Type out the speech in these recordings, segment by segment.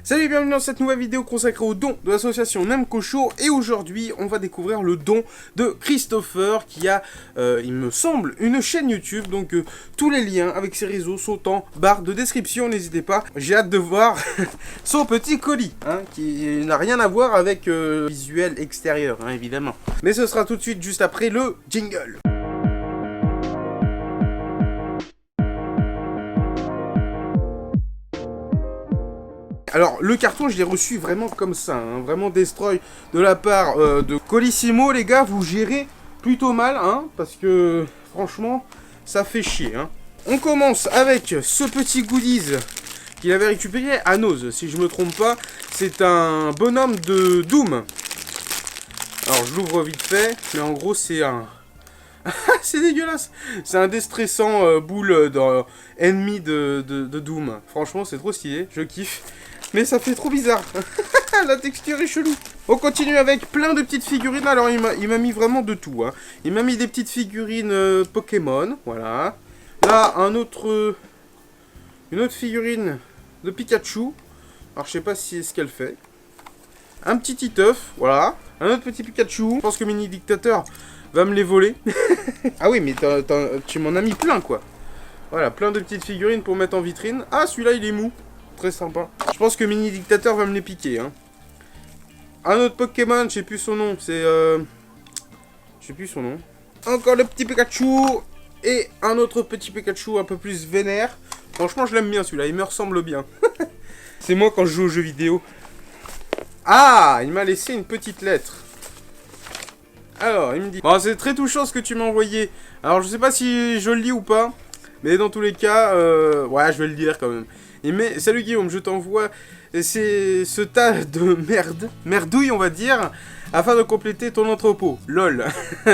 Salut et bienvenue dans cette nouvelle vidéo consacrée au don de l'association Namco Show. Et aujourd'hui, on va découvrir le don de Christopher qui a, il me semble, une chaîne YouTube. Donc tous les liens avec ses réseaux sont en barre de description, n'hésitez pas. J'ai hâte de voir son petit colis, hein, qui n'a rien à voir avec le visuel extérieur, hein, évidemment. Mais ce sera tout de suite juste après le jingle. Alors, le carton, je l'ai reçu vraiment comme ça, hein, vraiment destroy de la part de Colissimo, les gars, vous gérez plutôt mal, hein, parce que, franchement, ça fait chier, hein. On commence avec ce petit goodies qu'il avait récupéré à Nose, si je me trompe pas, c'est un bonhomme de Doom. Alors, je l'ouvre vite fait, mais en gros, c'est un... c'est dégueulasse. C'est un déstressant boule ennemi de Doom. Franchement, c'est trop stylé, je kiffe. Mais ça fait trop bizarre. La texture est chelou. On continue avec plein de petites figurines. Alors, il m'a mis vraiment de tout, hein. Il m'a mis des petites figurines Pokémon. Voilà. Là, une autre figurine de Pikachu. Alors, je sais pas si c'est ce qu'elle fait. Un petit Titeuf. Voilà. Un autre petit Pikachu. Je pense que Mini Dictateur va me les voler. Ah oui, mais tu m'en as mis plein, quoi. Voilà, plein de petites figurines pour mettre en vitrine. Ah, celui-là, il est mou. Très sympa. Je pense que Mini Dictateur va me les piquer, hein. Un autre Pokémon, je sais plus son nom, c'est je sais plus son nom. Encore le petit Pikachu. Et un autre petit Pikachu un peu plus vénère. Franchement, je l'aime bien celui-là, il me ressemble bien. C'est moi quand je joue aux jeux vidéo. Ah, il m'a laissé une petite lettre. Alors, il me dit... Bon, c'est très touchant ce que tu m'as envoyé. Alors, je sais pas si je le lis ou pas. Mais dans tous les cas, ouais, je vais le lire quand même. Il met, salut Guillaume, je t'envoie ce tas de merdouille on va dire, afin de compléter ton entrepôt. Lol.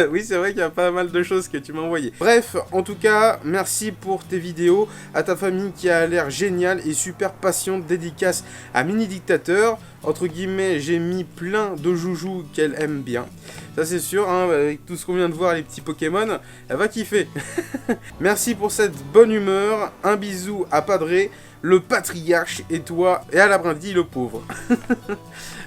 Oui, c'est vrai qu'il y a pas mal de choses que tu m'as envoyé. Bref, en tout cas, merci pour tes vidéos, à ta famille qui a l'air géniale et super patiente, dédicace à Mini Dictateur. Entre guillemets, j'ai mis plein de joujoux qu'elle aime bien. Ça c'est sûr, hein, avec tout ce qu'on vient de voir, les petits Pokémon, elle va kiffer. Merci pour cette bonne humeur, un bisou à Padré, le patriarche, et toi, et à la brindille, le pauvre.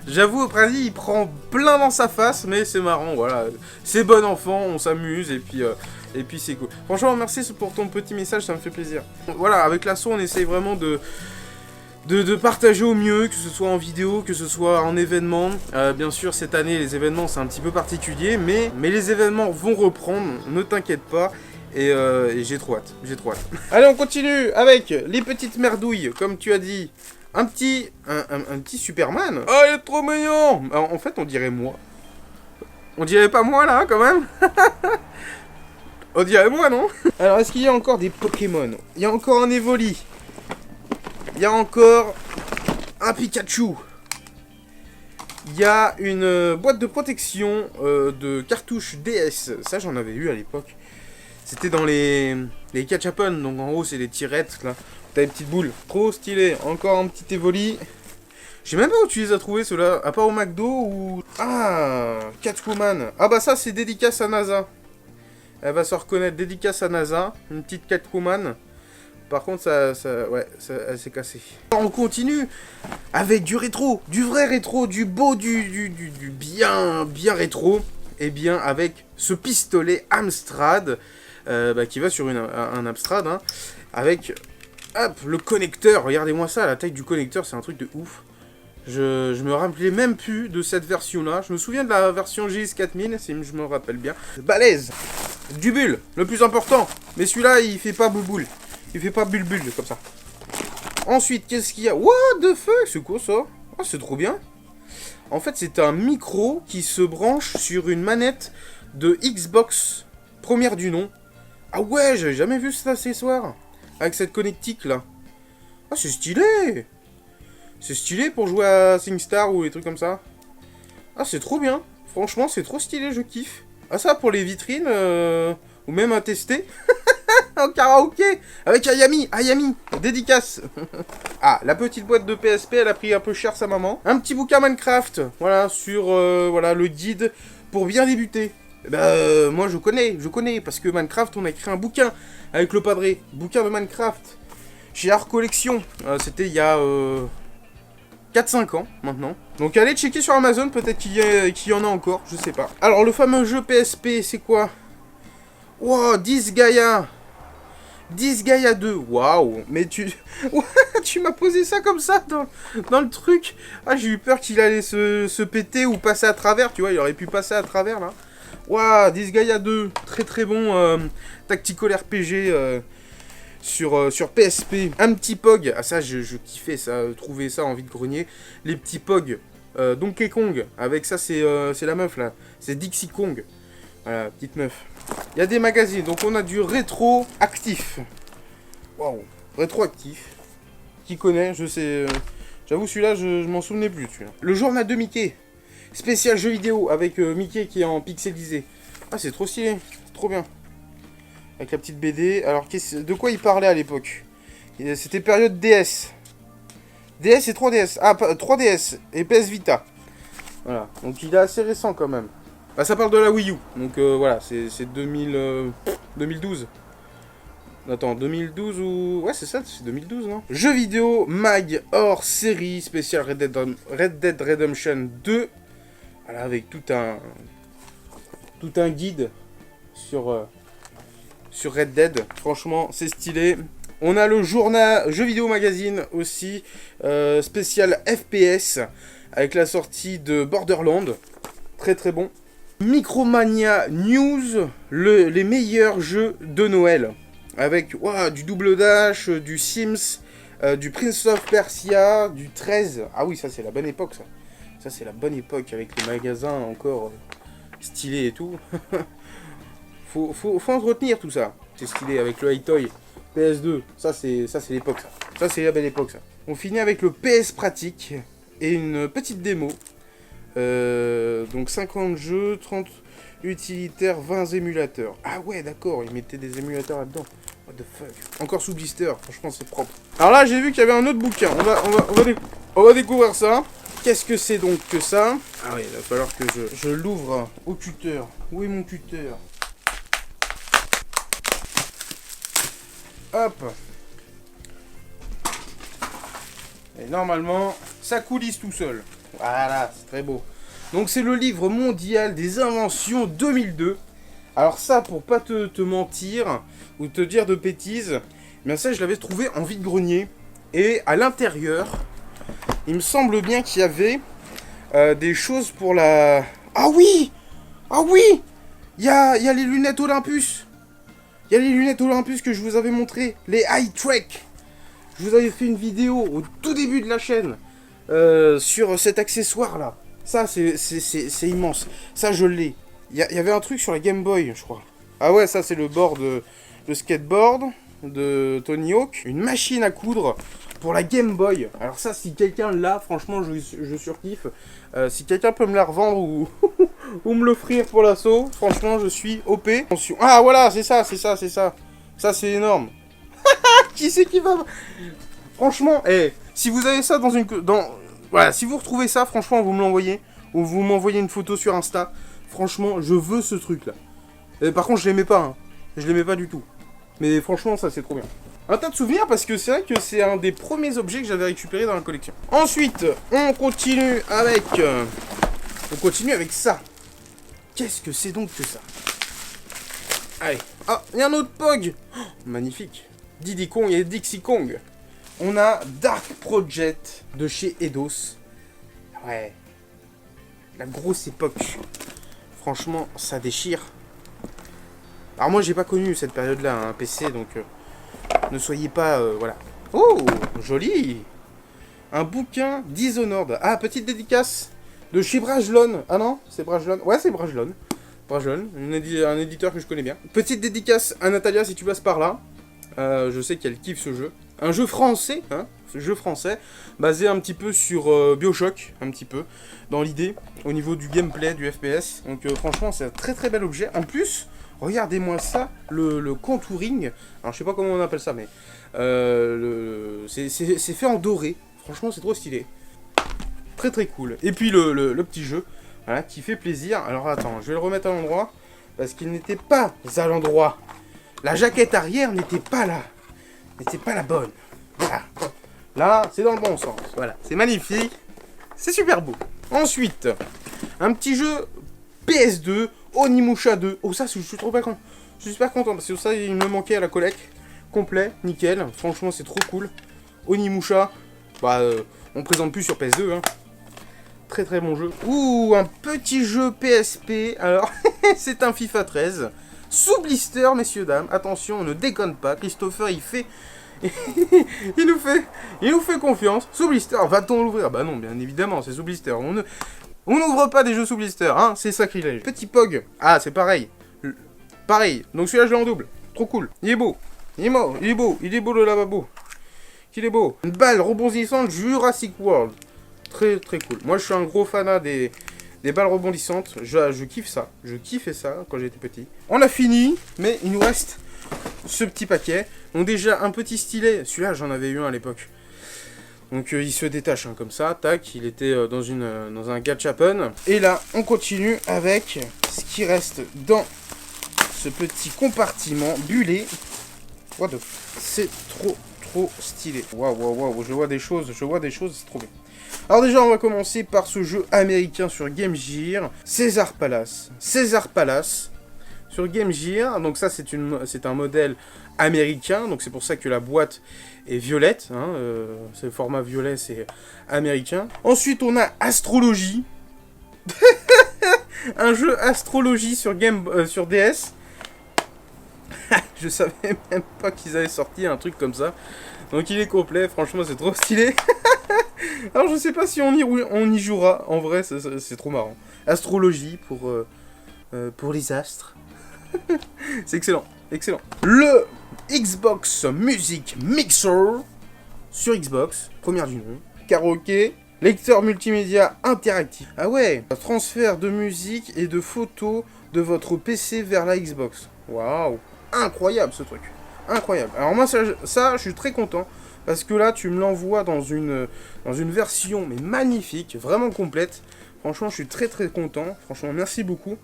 J'avoue, Brindille, il prend plein dans sa face, mais c'est marrant, voilà. C'est bon enfant, on s'amuse, et puis c'est cool. Franchement, merci pour ton petit message, ça me fait plaisir. Voilà, avec l'assaut, on essaye vraiment de partager au mieux, que ce soit en vidéo, que ce soit en événement. Bien sûr, cette année, les événements, c'est un petit peu particulier, mais les événements vont reprendre, ne t'inquiète pas. Et j'ai trop hâte, Allez, on continue avec les petites merdouilles, comme tu as dit. Un petit Superman. Oh, il est trop mignon. Alors, en fait, on dirait moi. On dirait pas moi, là, quand même. On dirait moi, non? Alors, est-ce qu'il y a encore des Pokémon? Il y a encore un Evoli. Il y a encore un Pikachu. Il y a une boîte de protection de cartouches DS. Ça, j'en avais eu à l'époque. C'était dans les Ketchupon, donc en haut c'est des tirettes là. T'as des petites boules. Trop stylé. Encore un petit Evoli. Je sais même pas où tu les as trouvés ceux-là. À part au McDo ou... Ah, Catwoman. Ah bah ça c'est dédicace à NASA. Elle va se reconnaître. Dédicace à NASA. Une petite Catwoman. Par contre elle s'est cassée. On continue avec du rétro. Du vrai rétro. Du beau, du bien rétro. Et bien avec ce pistolet Amstrad. Qui va sur un Amstrad, hein, avec, hop, le connecteur. Regardez-moi ça, la taille du connecteur, c'est un truc de ouf. Je me rappelais même plus de cette version-là. Je me souviens de la version GX4000, si je me rappelle bien. Balèze. Du bulle, le plus important. Mais celui-là, il fait pas bouboule. Il fait pas bulbule, comme ça. Ensuite, qu'est-ce qu'il y a? What the fuck? C'est quoi ça? Oh, c'est trop bien. En fait, c'est un micro qui se branche sur une manette de Xbox première du nom. Ah ouais, j'avais jamais vu cet accessoire. Avec cette connectique là. Ah, c'est stylé. C'est stylé pour jouer à SingStar ou des trucs comme ça. Ah, c'est trop bien. Franchement, c'est trop stylé, je kiffe. Ah, ça pour les vitrines, ou même à tester. En karaoké. Avec Ayami, dédicace. Ah, la petite boîte de PSP, elle a pris un peu cher sa maman. Un petit bouquin Minecraft. Voilà, sur voilà, le guide pour bien débuter. Moi je connais, parce que Minecraft, on a écrit un bouquin avec le padré, bouquin de Minecraft, chez Art Collection, c'était il y a 4-5 ans maintenant. Donc allez checker sur Amazon, peut-être qu'il y en a encore, je sais pas. Alors le fameux jeu PSP, c'est quoi? Wow, Disgaea 2, waouh. Mais tu tu m'as posé ça comme ça dans le truc. Ah, j'ai eu peur qu'il allait se péter ou passer à travers, tu vois, il aurait pu passer à travers là. Waouh, Disgaea 2, très très bon tactical RPG sur PSP. Un petit POG, ah ça je kiffais ça, trouver ça en vide-grenier. Les petits POG, Donkey Kong, avec ça c'est la meuf là, c'est Dixie Kong. Voilà, petite meuf. Il y a des magazines, donc on a du rétroactif. Waouh, rétroactif. Qui connaît, je sais. J'avoue, celui-là, je m'en souvenais plus. Le journal de Mickey. Spécial jeu vidéo avec Mickey qui est en pixelisé. Ah, c'est trop stylé, c'est trop bien. Avec la petite BD. Alors, de quoi il parlait à l'époque? C'était période DS. DS et 3DS. Ah, 3DS et PS Vita. Voilà, donc il est assez récent quand même. Bah, ça parle de la Wii U. Donc voilà, c'est 2012. Attends, 2012 ou... Ouais, c'est ça, c'est 2012, non? Jeux vidéo, mag, hors série, spécial Red Dead Redemption 2. Voilà, avec tout un guide sur Red Dead. Franchement, c'est stylé. On a le journal Jeux vidéo magazine aussi, spécial FPS, avec la sortie de Borderlands. Très très bon. Micromania News, les meilleurs jeux de Noël. Avec du Double Dash, du Sims, du Prince of Persia, du 13. Ah oui, ça c'est la bonne époque ça. Ça c'est la bonne époque avec les magasins encore stylés et tout. faut entretenir tout ça. C'est stylé avec le Hi-Toy, PS2. Ça c'est l'époque ça. Ça c'est la belle époque ça. On finit avec le PS Pratique et une petite démo. Donc 50 jeux, 30 utilitaires, 20 émulateurs. Ah ouais, d'accord, ils mettaient des émulateurs là-dedans. What the fuck. Encore sous blister, franchement c'est propre. Alors là, j'ai vu qu'il y avait un autre bouquin. On va découvrir ça. Qu'est-ce que c'est donc que ça? Ah oui, il va falloir que je l'ouvre au tuteur. Où est mon tuteur? Hop. Et normalement, ça coulisse tout seul. Voilà, c'est très beau. Donc c'est le livre mondial des inventions 2002. Alors ça, pour pas te mentir ou te dire de bêtises, mais ça je l'avais trouvé en vide-grenier. Et à l'intérieur, il me semble bien qu'il y avait des choses pour la... Ah oui! Ah oui! Il y a les lunettes Olympus. Il y a les lunettes Olympus que je vous avais montré. Les Eye Trek. Je vous avais fait une vidéo au tout début de la chaîne sur cet accessoire là. Ça c'est immense. Ça je l'ai. Il y avait un truc sur la Game Boy je crois. Ah ouais, ça c'est le board, le skateboard de Tony Hawk. Une machine à coudre pour la Game Boy. Alors ça, si quelqu'un l'a, franchement je surkiffe. Si quelqu'un peut me la revendre ou, ou me l'offrir pour l'assaut, franchement je suis OP. Attention. Ah voilà, c'est ça. Ça c'est énorme. Qui c'est qui va... Franchement, si vous avez ça voilà, si vous retrouvez ça, franchement, vous me l'envoyez. Ou vous m'envoyez une photo sur Insta. Franchement, je veux ce truc-là. Par contre, je l'aimais pas. Hein. Je l'aimais pas du tout. Mais franchement, ça, c'est trop bien. Un tas de souvenirs parce que c'est vrai que c'est un des premiers objets que j'avais récupéré dans la collection. Ensuite, on continue avec ça. Qu'est-ce que c'est donc que ça? Allez. Ah, il y a un autre POG. Oh, magnifique. Diddy Kong et Dixie Kong. On a Dark Project de chez Eidos. Ouais. La grosse époque. Franchement, ça déchire. Alors moi, j'ai pas connu cette période-là, un PC, donc ne soyez pas... voilà. Oh, joli. Un bouquin Dishonored. Ah, petite dédicace de chez Brajlon. Ah non, c'est Brajlon. Ouais, c'est Brajlon. Brajlon, un éditeur que je connais bien. Petite dédicace à Natalia si tu passes par là. Je sais qu'elle kiffe ce jeu. Un jeu français, hein, ce jeu français, basé un petit peu sur BioShock, un petit peu, dans l'idée, au niveau du gameplay, du FPS. Donc franchement, c'est un très très bel objet. En plus, regardez-moi ça, le contouring. Alors je sais pas comment on appelle ça, mais c'est fait en doré. Franchement, c'est trop stylé. Très très cool. Et puis le petit jeu, voilà, qui fait plaisir. Alors attends, je vais le remettre à l'endroit, parce qu'il n'était pas à l'endroit. La jaquette arrière n'était pas là. N'était pas la bonne. Voilà. Là, c'est dans le bon sens. Voilà, c'est magnifique. C'est super beau. Ensuite, un petit jeu PS2, Onimusha 2. Oh, ça, je suis trop content. Je suis super content parce que ça, il me manquait à la collecte. Complet, nickel. Franchement, c'est trop cool. Onimusha, bah, on présente plus sur PS2. Hein. Très très bon jeu. Ouh, un petit jeu PSP. Alors, c'est un FIFA 13. Sous blister, messieurs, dames. Attention, on ne déconne pas. Christopher, il fait... il nous fait confiance. Sous blister, va-t-on l'ouvrir? Bah non, bien évidemment, c'est sous blister. On n'ouvre pas des jeux sous blister, hein. C'est sacrilège. Petit Pog. Ah, c'est pareil. Pareil. Donc celui-là, je l'ai en double. Trop cool. Il est beau. Il est beau le lavabo. Qu'il est beau. Une balle rebondissante Jurassic World. Très très cool. Moi je suis un gros fanat des balles rebondissantes. Je kiffe ça. Je kiffais ça quand j'étais petit. On a fini, mais il nous reste ce petit paquet. Donc déjà un petit stylet. Celui-là j'en avais eu un à l'époque. Donc il se détache hein, comme ça. Tac, il était dans un gachapon. Et là on continue avec ce qui reste dans ce petit compartiment bullé. What the f... C'est trop stylé. Waouh, je vois des choses, c'est trop bien. Alors déjà, on va commencer par ce jeu américain sur Game Gear, Caesar Palace. Sur Game Gear, donc ça c'est un modèle américain, donc c'est pour ça que la boîte est violette, hein, c'est le format violet, c'est américain. Ensuite, on a Astrologie, un jeu Astrologie sur DS. Je savais même pas qu'ils avaient sorti un truc comme ça. Donc il est complet, franchement c'est trop stylé. Alors je sais pas si on y jouera, en vrai c'est trop marrant. Astrologie pour les astres. C'est excellent. Le Xbox Music Mixer sur Xbox, première du nom. Karaoké, lecteur multimédia interactif. Ah ouais, transfert de musique et de photos de votre PC vers la Xbox. Waouh, incroyable ce truc. Incroyable. Alors moi ça je suis très content parce que là tu me l'envoies dans une version mais magnifique, vraiment complète. Franchement je suis très content. Franchement merci beaucoup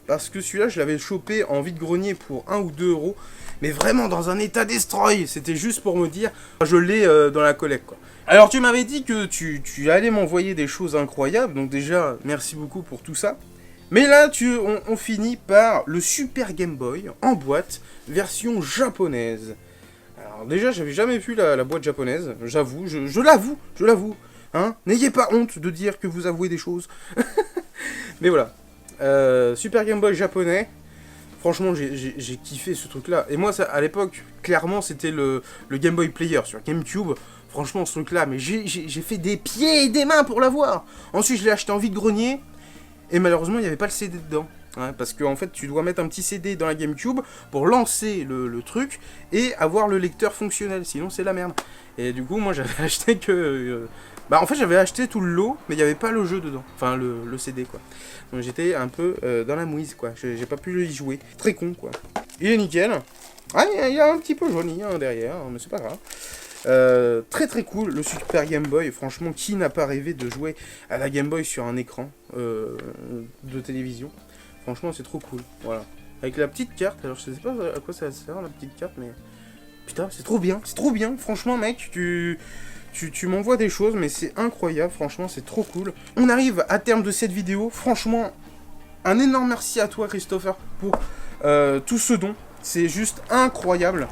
parce que celui-là je l'avais chopé en vide-grenier pour 1 ou 2 euros, mais vraiment dans un état destroy. C'était juste pour me dire je l'ai dans la collecte quoi. Alors tu m'avais dit que tu allais m'envoyer des choses incroyables, donc déjà merci beaucoup pour tout ça. Mais là, on finit par le Super Game Boy en boîte, version japonaise. Alors déjà, j'avais jamais vu la boîte japonaise, j'avoue, je l'avoue. Hein, n'ayez pas honte de dire que vous avouez des choses. Mais voilà, Super Game Boy japonais, franchement, j'ai kiffé ce truc-là. Et moi, ça, à l'époque, clairement, c'était le Game Boy Player sur GameCube. Franchement, ce truc-là, mais j'ai fait des pieds et des mains pour l'avoir. Ensuite, je l'ai acheté en vide-grenier. Et malheureusement, il n'y avait pas le CD dedans. Hein, parce qu'en fait, tu dois mettre un petit CD dans la GameCube pour lancer le truc et avoir le lecteur fonctionnel. Sinon, c'est la merde. Et du coup, moi, j'avais acheté que... en fait, j'avais acheté tout le lot, mais il n'y avait pas le jeu dedans. Enfin, le CD, quoi. Donc, j'étais un peu dans la mouise, quoi. J'ai pas pu y jouer. Très con, quoi. Il est nickel. Ah, il y a un petit peu jauni hein, derrière, mais c'est pas grave. Très cool, le Super Game Boy. Franchement, qui n'a pas rêvé de jouer à la Game Boy sur un écran de télévision? Franchement, c'est trop cool. Voilà. Avec la petite carte. Alors, je sais pas à quoi ça sert la petite carte, mais putain, c'est trop bien. C'est trop bien. Franchement, mec, tu m'envoies des choses, mais c'est incroyable. Franchement, c'est trop cool. On arrive à terme de cette vidéo. Franchement, un énorme merci à toi, Christopher, pour tout ce don. C'est juste incroyable.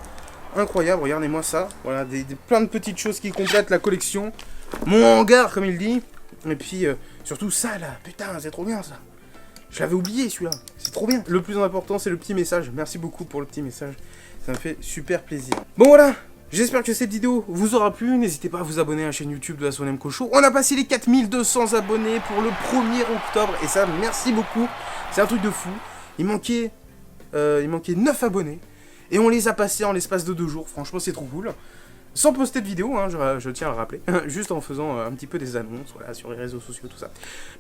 Incroyable, regardez-moi ça. Voilà, plein de petites choses qui complètent la collection. Mon hangar, comme il dit. Et puis, surtout ça, là. Putain, c'est trop bien, ça. Je l'avais oublié, celui-là. C'est trop bien. Le plus important, c'est le petit message. Merci beaucoup pour le petit message. Ça me fait super plaisir. Bon, voilà. J'espère que cette vidéo vous aura plu. N'hésitez pas à vous abonner à la chaîne YouTube de Astronem Show. On a passé les 4200 abonnés pour le 1er octobre. Et ça, merci beaucoup. C'est un truc de fou. Il manquait 9 abonnés. Et on les a passés en l'espace de 2 jours. Franchement, c'est trop cool. Sans poster de vidéo, hein, je tiens à le rappeler. Juste en faisant un petit peu des annonces, voilà, sur les réseaux sociaux, tout ça.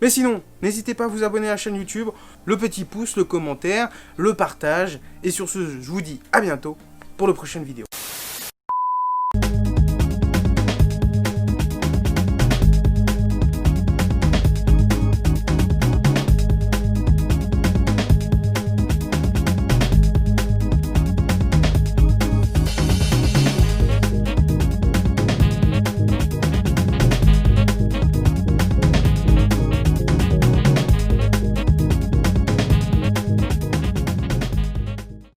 Mais sinon, n'hésitez pas à vous abonner à la chaîne YouTube. Le petit pouce, le commentaire, le partage. Et sur ce, je vous dis à bientôt pour la prochaine vidéo.